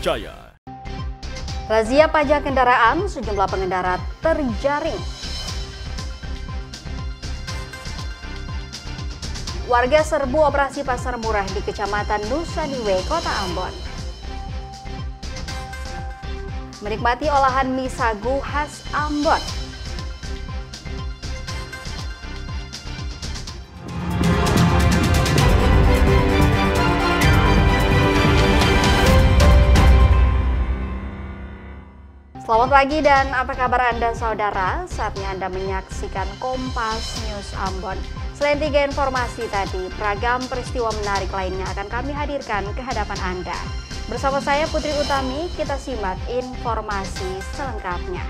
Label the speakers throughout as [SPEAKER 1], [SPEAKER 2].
[SPEAKER 1] terpercaya.
[SPEAKER 2] Razia pajak kendaraan, sejumlah pengendara terjaring. Warga serbu operasi pasar murah di Kecamatan Nusa Dua, Kota Ambon. Menikmati olahan mie sagu khas Ambon. Selamat pagi dan apa kabar Anda saudara? Saatnya Anda menyaksikan Kompas News Ambon. Selain 3 informasi tadi, beragam peristiwa menarik lainnya akan kami hadirkan ke hadapan Anda. Bersama saya Putri Utami, kita simak informasi selengkapnya.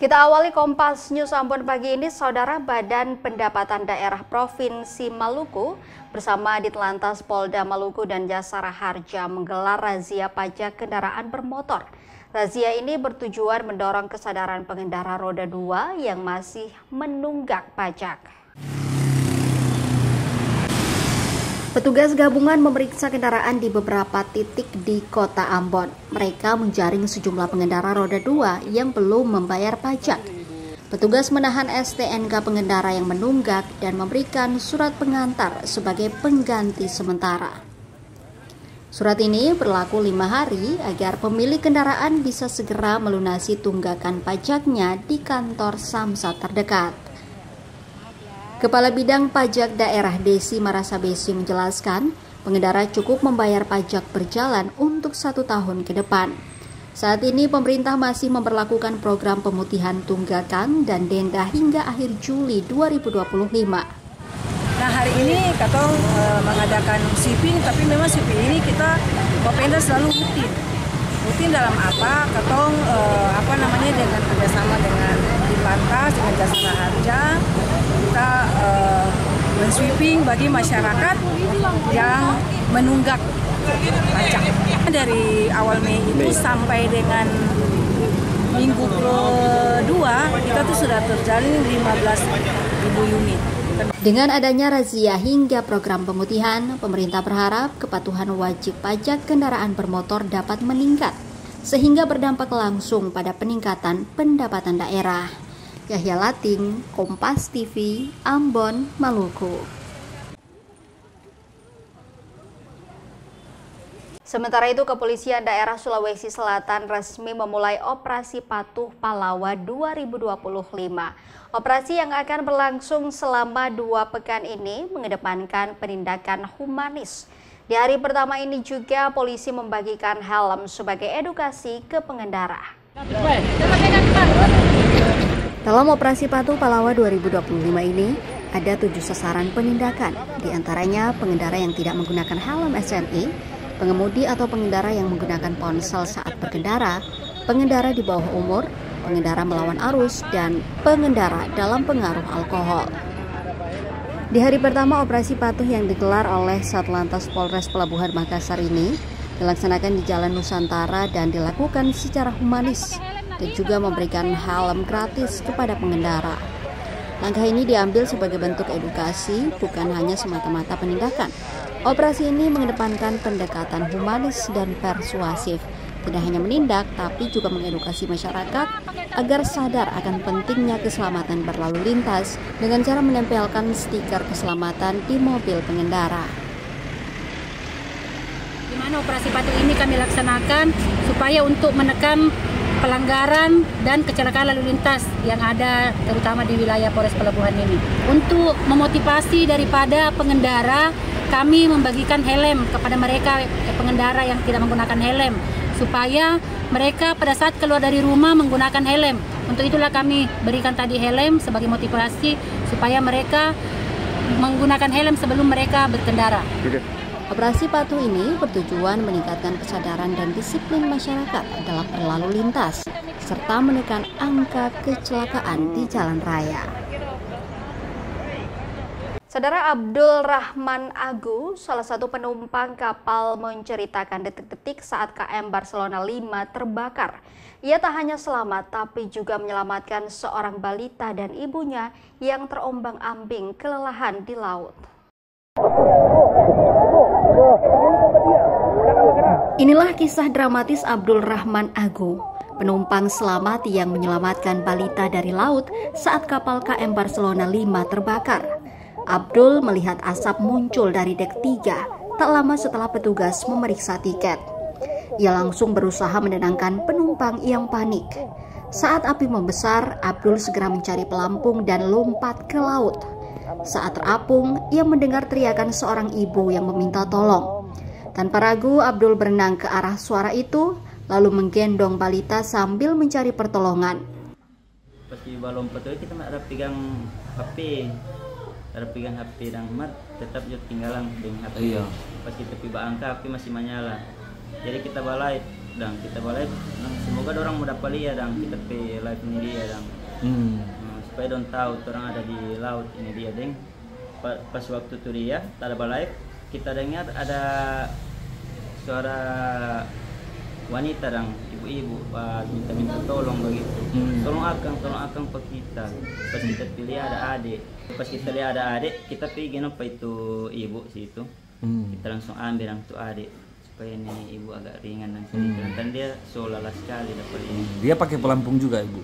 [SPEAKER 2] Kita awali Kompas News Ambon pagi ini, Saudara. Badan Pendapatan Daerah Provinsi Maluku bersama Ditlantas Polda Maluku dan Jasara Harja menggelar razia pajak kendaraan bermotor. Razia ini bertujuan mendorong kesadaran pengendara roda 2 yang masih menunggak pajak. Petugas gabungan memeriksa kendaraan di beberapa titik di Kota Ambon. Mereka menjaring sejumlah pengendara roda 2 yang belum membayar pajak. Petugas menahan STNK pengendara yang menunggak dan memberikan surat pengantar sebagai pengganti sementara. Surat ini berlaku 5 hari agar pemilik kendaraan bisa segera melunasi tunggakan pajaknya di kantor Samsat terdekat. Kepala Bidang Pajak Daerah Desi Marasabesi menjelaskan, pengendara cukup membayar pajak berjalan untuk 1 tahun ke depan. Saat ini pemerintah masih memberlakukan program pemutihan tunggakan dan denda hingga akhir Juli 2025.
[SPEAKER 3] Nah, hari ini Katong mengadakan sweeping, tapi memang sweeping ini kita Bapenda selalu rutin dalam apa? Katong dengan kerjasama dengan Ditlantas dengan Jasara Harja, kita men-sweeping bagi masyarakat yang menunggak pajak. Dari awal Mei itu sampai dengan minggu kedua, kita tuh sudah terjalin 15.000 unit.
[SPEAKER 2] Dengan adanya razia hingga program pemutihan, pemerintah berharap kepatuhan wajib pajak kendaraan bermotor dapat meningkat, sehingga berdampak langsung pada peningkatan pendapatan daerah. Yahya Lating, Kompas TV, Ambon, Maluku. Sementara itu, Kepolisian Daerah Sulawesi Selatan resmi memulai Operasi Patuh Palawa 2025. Operasi yang akan berlangsung selama 2 pekan ini mengedepankan penindakan humanis. Di hari pertama ini juga polisi membagikan helm sebagai edukasi ke pengendara. Dalam Operasi Patuh Palawa 2025 ini, ada 7 sasaran penindakan, di antaranya pengendara yang tidak menggunakan helm SNI, pengemudi atau pengendara yang menggunakan ponsel saat berkendara, pengendara di bawah umur, pengendara melawan arus, dan pengendara dalam pengaruh alkohol. Di hari pertama operasi patuh yang digelar oleh Satlantas Polres Pelabuhan Makassar ini dilaksanakan di Jalan Nusantara dan dilakukan secara humanis dan juga memberikan helm gratis kepada pengendara. Langkah ini diambil sebagai bentuk edukasi, bukan hanya semata-mata penindakan. Operasi ini mengedepankan pendekatan humanis dan persuasif. Tidak hanya menindak, tapi juga mengedukasi masyarakat agar sadar akan pentingnya keselamatan berlalu lintas dengan cara menempelkan stiker keselamatan di mobil pengendara.
[SPEAKER 4] Di mana operasi patuh ini kami laksanakan supaya untuk menekan pelanggaran dan kecelakaan lalu lintas yang ada terutama di wilayah Polres Pelabuhan ini. Untuk memotivasi daripada pengendara, kami membagikan helm kepada mereka pengendara yang tidak menggunakan helm, supaya mereka pada saat keluar dari rumah menggunakan helm. Untuk itulah kami berikan tadi helm sebagai motivasi supaya mereka menggunakan helm sebelum mereka berkendara.
[SPEAKER 2] Operasi patuh ini bertujuan meningkatkan kesadaran dan disiplin masyarakat dalam berlalu lintas, serta menekan angka kecelakaan di jalan raya. Saudara Abdul Rahman Agu, salah satu penumpang kapal, menceritakan detik-detik saat KM Barcelona 5 terbakar. Ia tak hanya selamat, tapi juga menyelamatkan seorang balita dan ibunya yang terombang-ambing kelelahan di laut. Inilah kisah dramatis Abdul Rahman Agu, penumpang selamat yang menyelamatkan balita dari laut saat kapal KM Barcelona 5 terbakar. Abdul melihat asap muncul dari dek 3 tak lama setelah petugas memeriksa tiket. Ia langsung berusaha menenangkan penumpang yang panik. Saat api membesar, Abdul segera mencari pelampung dan lompat ke laut. Saat terapung, ia mendengar teriakan seorang ibu yang meminta tolong. Tanpa ragu, Abdul berenang ke arah suara itu, lalu menggendong balita sambil mencari pertolongan.
[SPEAKER 1] Pas di lompat itu kita ada pegang HP. Ada pegang HP dan tetap juga tinggalan dengan HP. Iya. Pas kita tiba angka HP masih menyala. Jadi kita balai dan semoga orang mau dapat lihat dan kita pe live ini dia dan supaya don tahu orang ada di laut ini dia deng. Pas waktu itu dia tak ada balai, kita dengar ada suara wanita dan ibu-ibu minta tolong begitu. Tolong akang pak kita. Pas kita pilih ada adik. Pas kita lihat ada adik, kita pergi apa itu ibu situ. Kita langsung ambil itu adik supaya ini ibu agak ringan dan sedikit. Dan dia lelah sekali dapat ini.
[SPEAKER 5] Dia pakai pelampung juga ibu?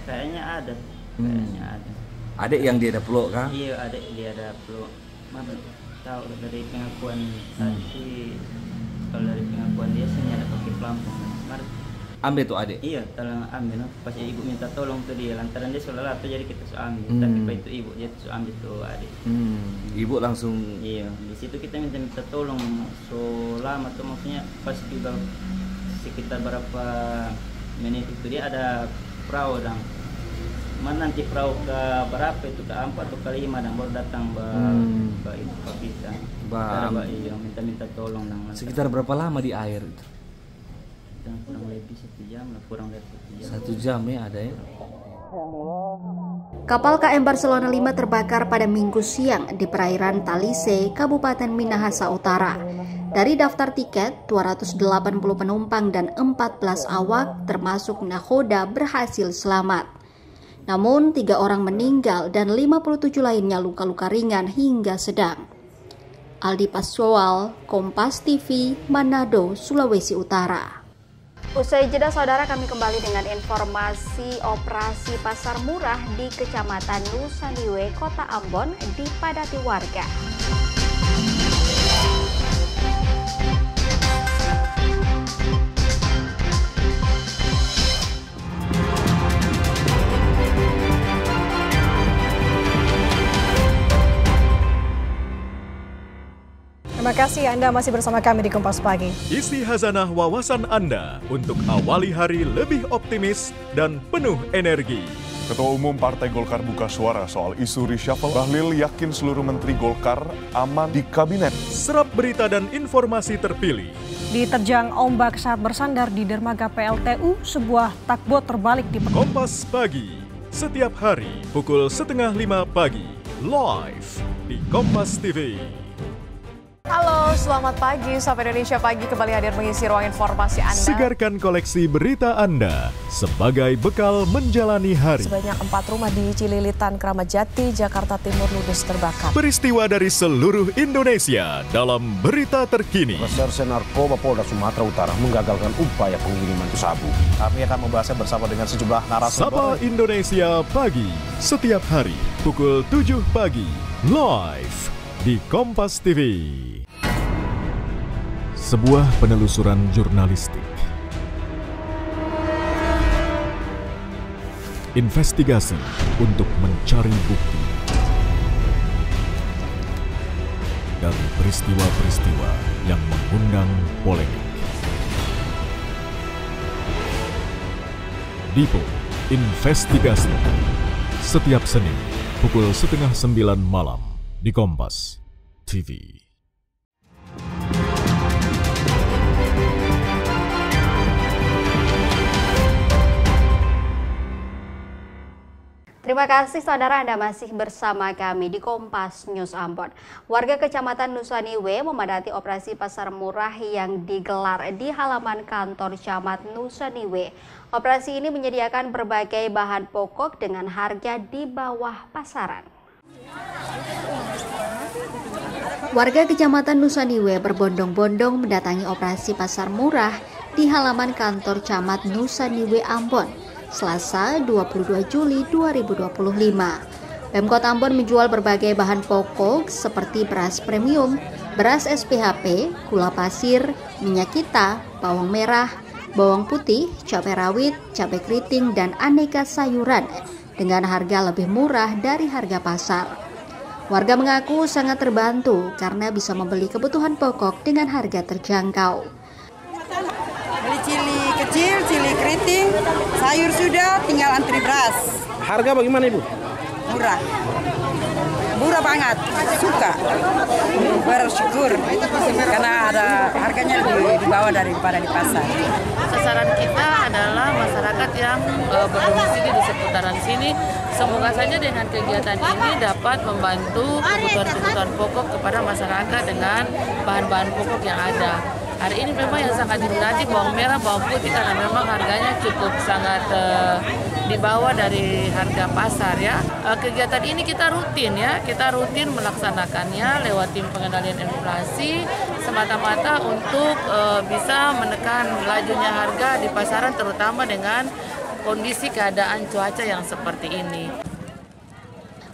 [SPEAKER 1] Kayaknya ada.
[SPEAKER 5] Adik yang dia ada peluk kah?
[SPEAKER 1] Iya, adik dia ada peluk. Mana tahu dari pengakuan tadi. Kalau dari pengakuan dia sih ada pakai pelampung.
[SPEAKER 5] Ambil tuh adik?
[SPEAKER 1] Iya, tolong ambil. Pas ibu minta tolong tuh dia, lantaran dia lelah tuh jadi kita ambil. Tapi pas itu ibu dia tuh ambil tuh adik.
[SPEAKER 5] Ibu langsung?
[SPEAKER 1] Iya, di situ kita minta tolong. Lama tuh maksudnya pas juga sekitar berapa menit itu dia ada perahu dan mana nanti perahu ke berapa itu ke 4 atau ke 5 dan baru datang itu ke kita. Iya, minta tolong dan
[SPEAKER 5] sekitar berapa lama di air itu?
[SPEAKER 1] Dan kurang lebih 1 jam lah, kurang lebih 1 jam.
[SPEAKER 5] 1 jam ya ada ya.
[SPEAKER 2] Kapal KM Barcelona 5 terbakar pada Minggu siang di perairan Talise, Kabupaten Minahasa Utara. Dari daftar tiket, 280 penumpang dan 14 awak termasuk nahoda berhasil selamat. Namun 3 orang meninggal dan 57 lainnya luka-luka ringan hingga sedang. Aldi Paswal, Kompas TV, Manado, Sulawesi Utara. Usai jeda saudara, kami kembali dengan informasi operasi pasar murah di Kecamatan Nusandiwe, Kota Ambon dipadati warga.
[SPEAKER 6] Terima kasih Anda masih bersama kami di Kompas Pagi.
[SPEAKER 7] Isi khazanah wawasan Anda untuk awali hari lebih optimis dan penuh energi.
[SPEAKER 8] Ketua Umum Partai Golkar buka suara soal isu reshuffle. Bahlil yakin seluruh menteri Golkar aman di kabinet.
[SPEAKER 7] Serap berita dan informasi terpilih.
[SPEAKER 6] Diterjang ombak saat bersandar di dermaga PLTU, sebuah takbot terbalik di
[SPEAKER 7] Kompas Pagi, setiap hari pukul 4:30 pagi, live di Kompas TV.
[SPEAKER 6] Halo, selamat pagi. Sapa Indonesia Pagi kembali hadir mengisi ruang informasi Anda.
[SPEAKER 7] Segarkan koleksi berita Anda sebagai bekal menjalani hari.
[SPEAKER 6] Sebanyak 4 rumah di Cililitan, Kramat Jati, Jakarta Timur ludes terbakar.
[SPEAKER 7] Peristiwa dari seluruh Indonesia dalam berita terkini.
[SPEAKER 9] Reserse Narkoba Polda Sumatera Utara menggagalkan upaya pengiriman sabu. Kami akan membahasnya bersama dengan sejumlah narasumber.
[SPEAKER 7] Sapa Indonesia Pagi, setiap hari pukul 7 pagi, live di Kompas TV. Sebuah penelusuran jurnalistik. Investigasi untuk mencari bukti. Dan peristiwa-peristiwa yang mengundang polemik. Dipo Investigasi. Setiap Senin pukul 8:30 malam di Kompas TV.
[SPEAKER 2] Terima kasih saudara, Anda masih bersama kami di Kompas News Ambon. Warga Kecamatan Nusaniwe memadati operasi pasar murah yang digelar di halaman kantor Camat Nusaniwe. Operasi ini menyediakan berbagai bahan pokok dengan harga di bawah pasaran. Warga Kecamatan Nusaniwe berbondong-bondong mendatangi operasi pasar murah di halaman kantor Camat Nusaniwe Ambon, Selasa 22 Juli 2025. Pemkot Ambon menjual berbagai bahan pokok seperti beras premium, beras SPHP, gula pasir, minyak kita, bawang merah, bawang putih, cabai rawit, cabai keriting, dan aneka sayuran dengan harga lebih murah dari harga pasar. Warga mengaku sangat terbantu karena bisa membeli kebutuhan pokok dengan harga terjangkau.
[SPEAKER 10] Beli cili kecil, cili keriting, sayur sudah, tinggal antri beras.
[SPEAKER 9] Harga bagaimana Ibu?
[SPEAKER 10] Murah. Murah banget, suka. Bersyukur karena ada harganya lebih di bawah daripada di pasar.
[SPEAKER 11] Sasaran kita adalah masyarakat yang berdomisili di seputaran sini. Semoga saja dengan kegiatan ini dapat membantu kebutuhan-kebutuhan pokok kepada masyarakat dengan bahan-bahan pokok yang ada. Hari ini memang yang sangat diminati bawang merah, bawang putih karena memang harganya cukup sangat di bawah dari harga pasar ya. Kegiatan ini kita rutin melaksanakannya lewat tim pengendalian inflasi semata-mata untuk bisa menekan lajunya harga di pasaran terutama dengan kondisi keadaan cuaca yang seperti ini.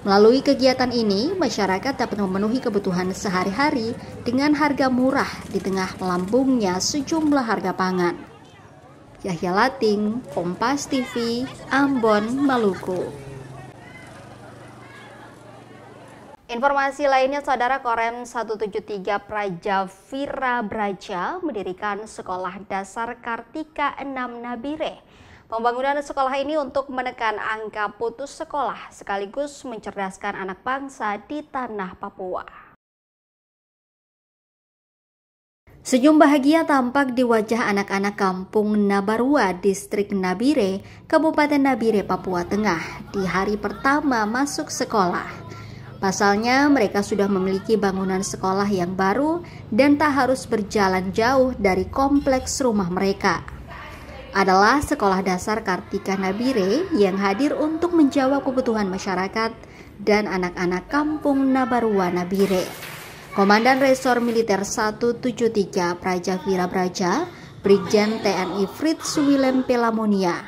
[SPEAKER 2] Melalui kegiatan ini, masyarakat dapat memenuhi kebutuhan sehari-hari dengan harga murah di tengah melambungnya sejumlah harga pangan. Yahya Lating, Kompas TV, Ambon, Maluku. Informasi lainnya, saudara, Korem 173 Praja Vira Braja mendirikan Sekolah Dasar Kartika 6 Nabire. Pembangunan sekolah ini untuk menekan angka putus sekolah sekaligus mencerdaskan anak bangsa di tanah Papua. Senyum bahagia tampak di wajah anak-anak kampung Nabarua, distrik Nabire, Kabupaten Nabire, Papua Tengah di hari pertama masuk sekolah. Pasalnya mereka sudah memiliki bangunan sekolah yang baru dan tak harus berjalan jauh dari kompleks rumah mereka. Adalah Sekolah Dasar Kartika Nabire yang hadir untuk menjawab kebutuhan masyarakat dan anak-anak kampung Nabarua Nabire. Komandan Resor Militer 173 Praja Vira Braja, Brigjen TNI Fritz Willem Pelamonia,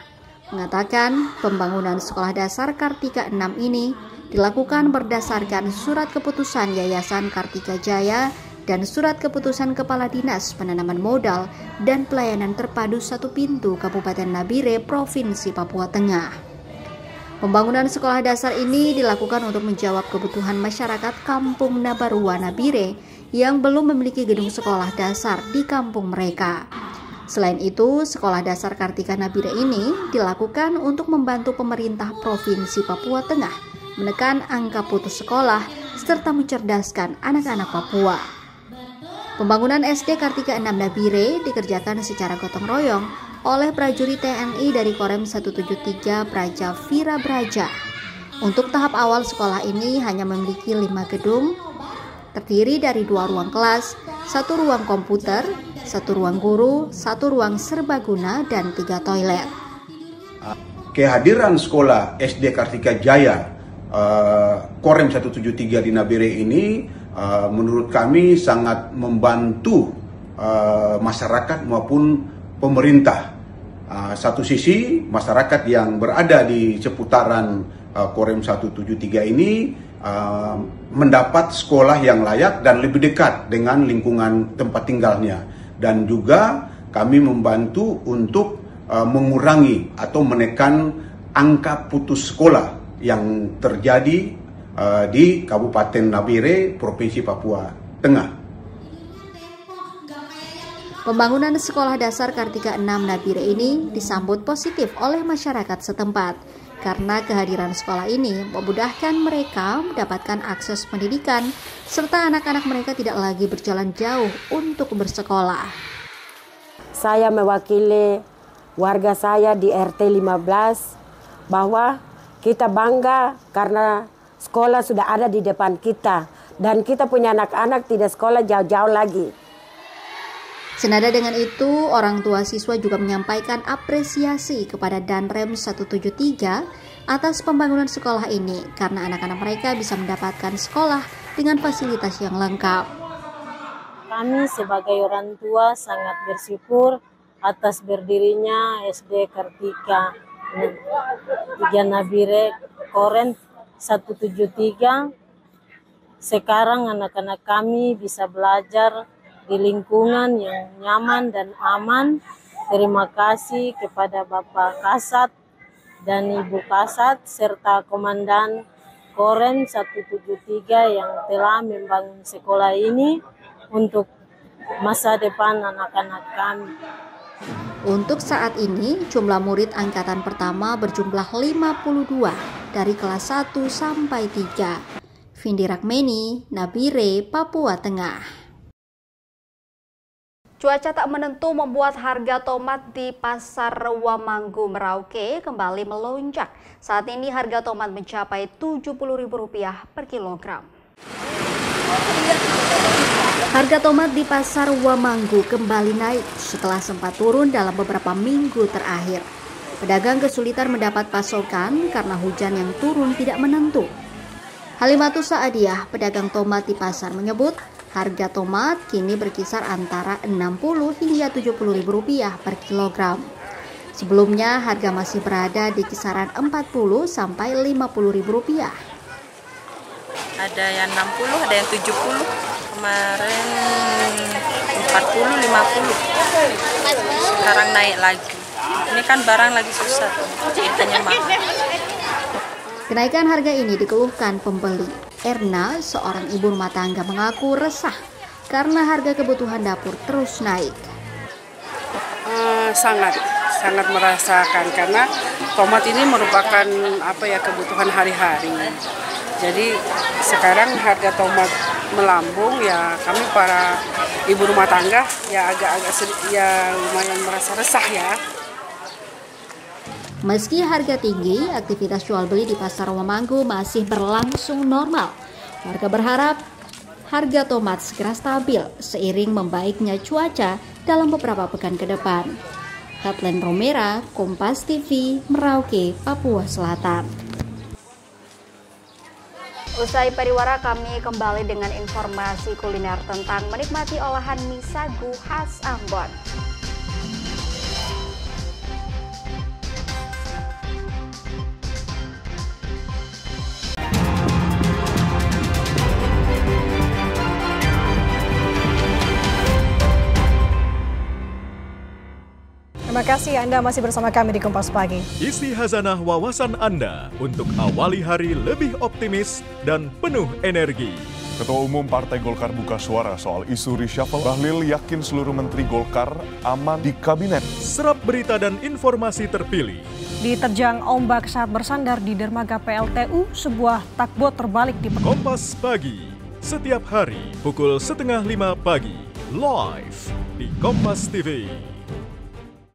[SPEAKER 2] mengatakan pembangunan Sekolah Dasar Kartika 6 ini dilakukan berdasarkan surat keputusan Yayasan Kartika Jaya dan surat keputusan Kepala Dinas Penanaman Modal dan Pelayanan Terpadu Satu Pintu Kabupaten Nabire, Provinsi Papua Tengah. Pembangunan sekolah dasar ini dilakukan untuk menjawab kebutuhan masyarakat kampung Nabarua Nabire yang belum memiliki gedung sekolah dasar di kampung mereka. Selain itu, Sekolah Dasar Kartika Nabire ini dilakukan untuk membantu pemerintah Provinsi Papua Tengah menekan angka putus sekolah serta mencerdaskan anak-anak Papua. Pembangunan SD Kartika 6 Nabire dikerjakan secara gotong royong oleh prajurit TNI dari Korem 173 Praja Vira Braja. Untuk tahap awal sekolah ini hanya memiliki 5 gedung, terdiri dari 2 ruang kelas, 1 ruang komputer, 1 ruang guru, 1 ruang serbaguna, dan 3 toilet.
[SPEAKER 12] Kehadiran sekolah SD Kartika Jaya Korem 173 di Nabire ini menurut kami sangat membantu masyarakat maupun pemerintah. Satu sisi masyarakat yang berada di seputaran Korem 173 ini mendapat sekolah yang layak dan lebih dekat dengan lingkungan tempat tinggalnya, dan juga kami membantu untuk mengurangi atau menekan angka putus sekolah yang terjadi di Kabupaten Nabire, Provinsi Papua Tengah.
[SPEAKER 2] Pembangunan Sekolah Dasar Kartika 6 Nabire ini disambut positif oleh masyarakat setempat karena kehadiran sekolah ini memudahkan mereka mendapatkan akses pendidikan serta anak-anak mereka tidak lagi berjalan jauh untuk bersekolah.
[SPEAKER 13] Saya mewakili warga saya di RT 15 bahwa Kita bangga karena sekolah sudah ada di depan kita. Dan kita punya anak-anak tidak sekolah jauh-jauh lagi.
[SPEAKER 2] Senada dengan itu, orang tua siswa juga menyampaikan apresiasi kepada Danrem 173 atas pembangunan sekolah ini karena anak-anak mereka bisa mendapatkan sekolah dengan fasilitas yang lengkap.
[SPEAKER 13] Kami sebagai orang tua sangat bersyukur atas berdirinya SD Kartika 3 Nabire Koren 173. Sekarang anak-anak kami bisa belajar di lingkungan yang nyaman dan aman. Terima kasih kepada Bapak Kasat dan Ibu Kasat serta Komandan Koren 173 yang telah membangun sekolah ini untuk masa depan anak-anak kami.
[SPEAKER 2] Untuk saat ini, jumlah murid angkatan pertama berjumlah 52 dari kelas 1 sampai 3. Vindi Rakmeni, Nabire, Papua Tengah. Cuaca tak menentu membuat harga tomat di Pasar Wamanggu, Merauke kembali melonjak. Saat ini harga tomat mencapai Rp70.000 per kilogram. Harga tomat di Pasar Wamanggu kembali naik setelah sempat turun dalam beberapa minggu terakhir. Pedagang kesulitan mendapat pasokan karena hujan yang turun tidak menentu. Halimatus Saadiah, pedagang tomat di pasar menyebut, harga tomat kini berkisar antara Rp60 hingga Rp70.000 per kilogram. Sebelumnya harga masih berada di kisaran Rp40 sampai Rp50.000.
[SPEAKER 14] Ada yang 60, ada yang 70. Kemarin 40, 50. Sekarang naik lagi. Ini kan barang lagi susah, ceritanya mahal.
[SPEAKER 2] Kenaikan harga ini dikeluhkan pembeli. Erna, seorang ibu rumah tangga, mengaku resah karena harga kebutuhan dapur terus naik.
[SPEAKER 15] Sangat merasakan karena tomat ini merupakan kebutuhan hari-hari. Jadi sekarang harga tomat melambung, ya kami para ibu rumah tangga ya agak-agak lumayan merasa resah ya.
[SPEAKER 2] Meski harga tinggi, aktivitas jual beli di Pasar Wamanggu masih berlangsung normal. Warga berharap harga tomat segera stabil seiring membaiknya cuaca dalam beberapa pekan ke depan. Kathleen Romera, Kompas TV, Merauke, Papua Selatan. Usai pariwara, kami kembali dengan informasi kuliner tentang menikmati olahan mie sagu khas Ambon.
[SPEAKER 6] Terima kasih Anda masih bersama kami di Kompas Pagi.
[SPEAKER 7] Isi hazanah wawasan Anda untuk awali hari lebih optimis dan penuh energi.
[SPEAKER 8] Ketua Umum Partai Golkar buka suara soal isu reshuffle. Bahlil yakin seluruh menteri Golkar aman di kabinet.
[SPEAKER 7] Serap berita dan informasi terpilih.
[SPEAKER 6] Diterjang ombak saat bersandar di dermaga PLTU, sebuah takbot terbalik di
[SPEAKER 7] Kompas Pagi, setiap hari pukul 4:30 pagi, live di Kompas TV.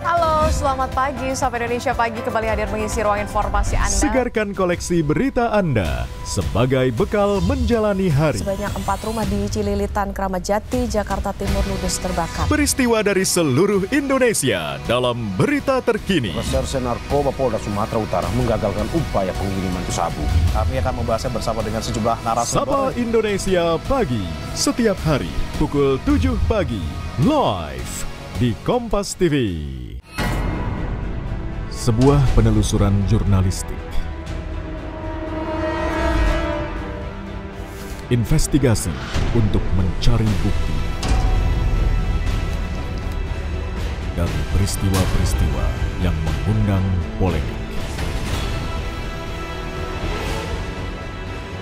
[SPEAKER 6] Halo, selamat pagi. Sahabat Indonesia Pagi kembali hadir mengisi ruang informasi Anda.
[SPEAKER 7] Segarkan koleksi berita Anda sebagai bekal menjalani hari.
[SPEAKER 6] Sebanyak 4 rumah di Cililitan, Kramat Jati, Jakarta Timur ludes terbakar.
[SPEAKER 7] Peristiwa dari seluruh Indonesia dalam berita terkini.
[SPEAKER 9] Reserse Narkoba Polda Sumatera Utara menggagalkan upaya pengiriman sabu. Kami akan membahasnya bersama dengan sejumlah narasumber.
[SPEAKER 7] Sapa Indonesia Pagi, setiap hari pukul 7 pagi, live di Kompas TV. Sebuah penelusuran jurnalistik. Investigasi untuk mencari bukti. Dan peristiwa-peristiwa yang mengundang polemik.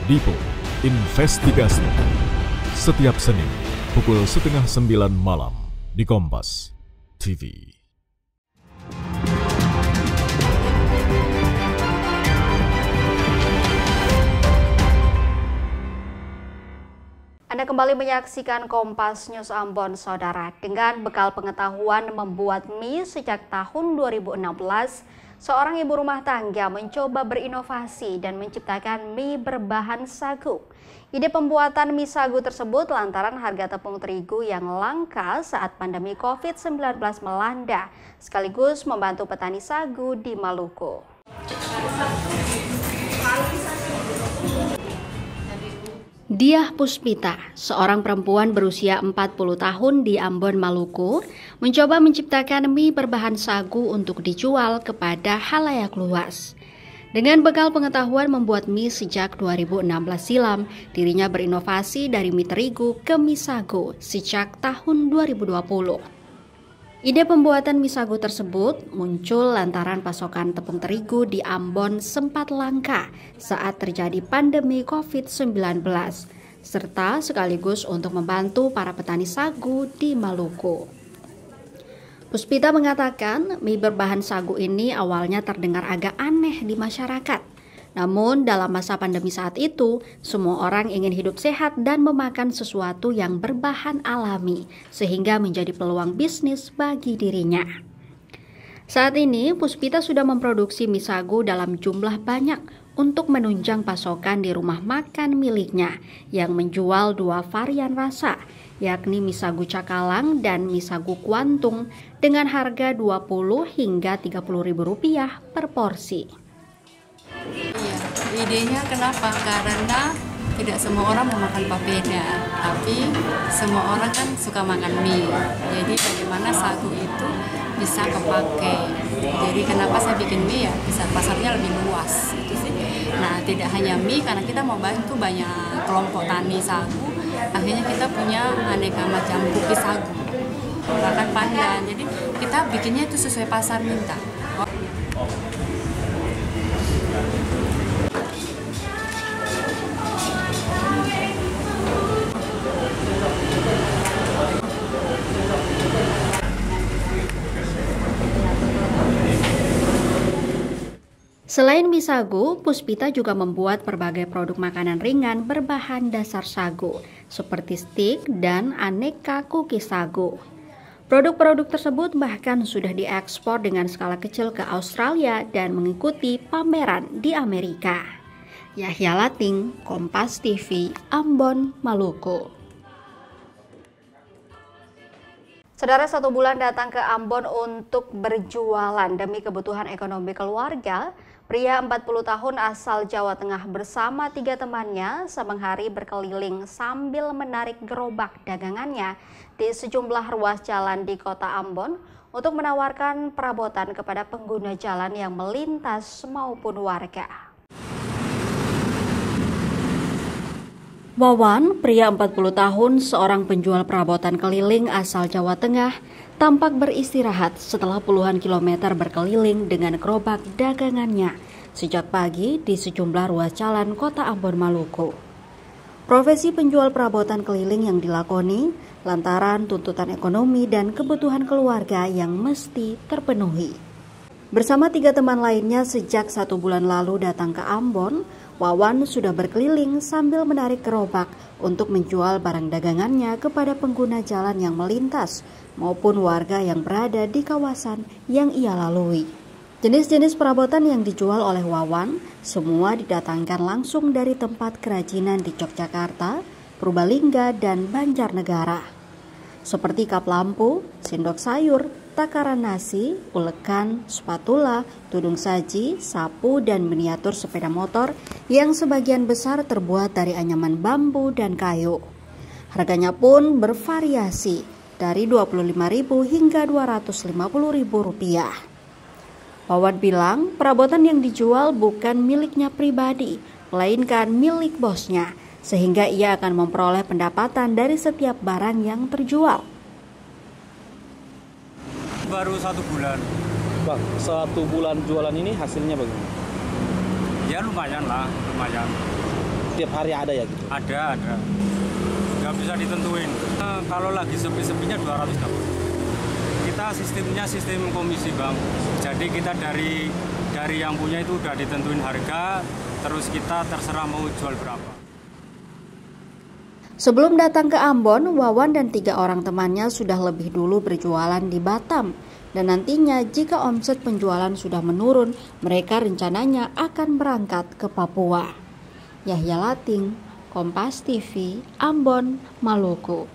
[SPEAKER 7] Dipo Investigasi. Setiap Senin pukul 8:30 malam di Kompas TV.
[SPEAKER 2] Anda kembali menyaksikan Kompas News Ambon, Saudara. Dengan bekal pengetahuan membuat mie sejak tahun 2016, Seorang ibu rumah tangga mencoba berinovasi dan menciptakan mie berbahan sagu. Ide pembuatan mie sagu tersebut lantaran harga tepung terigu yang langka saat pandemi COVID-19 melanda, sekaligus membantu petani sagu di Maluku. Diah Puspita, seorang perempuan berusia 40 tahun di Ambon, Maluku, mencoba menciptakan mie berbahan sagu untuk dijual kepada khalayak luas. Dengan bekal pengetahuan membuat mie sejak 2016 silam, dirinya berinovasi dari mie terigu ke mie sagu sejak tahun 2020. Ide pembuatan mie sagu tersebut muncul lantaran pasokan tepung terigu di Ambon sempat langka saat terjadi pandemi COVID-19, serta sekaligus untuk membantu para petani sagu di Maluku. Puspita mengatakan mie berbahan sagu ini awalnya terdengar agak aneh di masyarakat. Namun dalam masa pandemi saat itu, semua orang ingin hidup sehat dan memakan sesuatu yang berbahan alami, sehingga menjadi peluang bisnis bagi dirinya. Saat ini, Puspita sudah memproduksi mie sagu dalam jumlah banyak untuk menunjang pasokan di rumah makan miliknya yang menjual 2 varian rasa, yakni mie sagu cakalang dan mie sagu kuantung dengan harga Rp20 hingga Rp30.000 per porsi.
[SPEAKER 16] Idenya kenapa? Karena tidak semua orang mau makan papeda, tapi semua orang kan suka makan mie. Jadi bagaimana sagu itu bisa kepake. Jadi kenapa saya bikin mie ya? Bisa pasarnya lebih luas itu sih. Nah, tidak hanya mie, karena kita mau bantu banyak kelompok tani sagu. Akhirnya kita punya aneka macam kopi sagu, bahkan pandan. Jadi kita bikinnya itu sesuai pasar minta.
[SPEAKER 2] Selain mie sagu, Puspita juga membuat berbagai produk makanan ringan berbahan dasar sagu, seperti stik dan aneka cookies sagu. Produk-produk tersebut bahkan sudah diekspor dengan skala kecil ke Australia dan mengikuti pameran di Amerika. Yahya Lating, Kompas TV, Ambon, Maluku. Saudara, 1 bulan datang ke Ambon untuk berjualan demi kebutuhan ekonomi keluarga. Pria 40 tahun asal Jawa Tengah bersama 3 temannya sabang hari berkeliling sambil menarik gerobak dagangannya di sejumlah ruas jalan di kota Ambon untuk menawarkan perabotan kepada pengguna jalan yang melintas maupun warga. Wawan, pria 40 tahun, seorang penjual perabotan keliling asal Jawa Tengah, tampak beristirahat setelah puluhan kilometer berkeliling dengan gerobak dagangannya sejak pagi di sejumlah ruas jalan kota Ambon, Maluku. Profesi penjual perabotan keliling yang dilakoni lantaran tuntutan ekonomi dan kebutuhan keluarga yang mesti terpenuhi. Bersama 3 teman lainnya sejak 1 bulan lalu datang ke Ambon, Wawan sudah berkeliling sambil menarik gerobak untuk menjual barang dagangannya kepada pengguna jalan yang melintas maupun warga yang berada di kawasan yang ia lalui. Jenis-jenis perabotan yang dijual oleh Wawan semua didatangkan langsung dari tempat kerajinan di Yogyakarta, Purbalingga, dan Banjarnegara. Seperti kap lampu, sendok sayur, takaran nasi, ulekan, spatula, tudung saji, sapu, dan miniatur sepeda motor yang sebagian besar terbuat dari anyaman bambu dan kayu. Harganya pun bervariasi dari Rp25.000 hingga Rp250.000. Wawan bilang perabotan yang dijual bukan miliknya pribadi, melainkan milik bosnya, sehingga ia akan memperoleh pendapatan dari setiap barang yang terjual.
[SPEAKER 17] Baru 1 bulan.
[SPEAKER 9] Bang, 1 bulan jualan ini hasilnya bagaimana?
[SPEAKER 17] Ya lumayan lah, lumayan.
[SPEAKER 9] Tiap hari ada ya gitu?
[SPEAKER 17] Ada. Nggak bisa ditentuin. Kalau lagi sepi-sepinya 200 dapat. Kita sistemnya sistem komisi, Bang. Jadi kita dari yang punya itu udah ditentuin harga, terus kita terserah mau jual berapa.
[SPEAKER 2] Sebelum datang ke Ambon, Wawan dan 3 orang temannya sudah lebih dulu berjualan di Batam. Dan nantinya jika omset penjualan sudah menurun, mereka rencananya akan berangkat ke Papua. Yahya Lating, Kompas TV, Ambon, Maluku.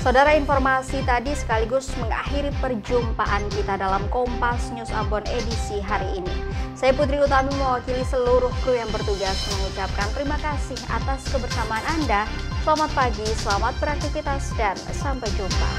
[SPEAKER 2] Saudara, informasi tadi sekaligus mengakhiri perjumpaan kita dalam Kompas News Ambon edisi hari ini. Saya Putri Utami mewakili seluruh kru yang bertugas mengucapkan terima kasih atas kebersamaan Anda. Selamat pagi, selamat beraktivitas, dan sampai jumpa.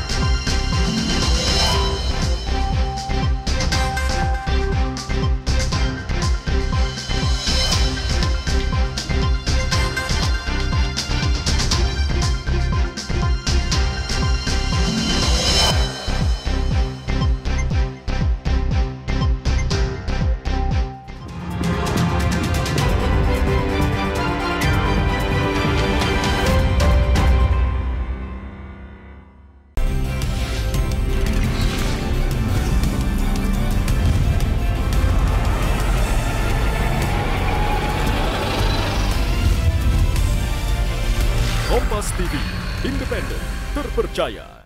[SPEAKER 7] Kompas TV, independen, terpercaya.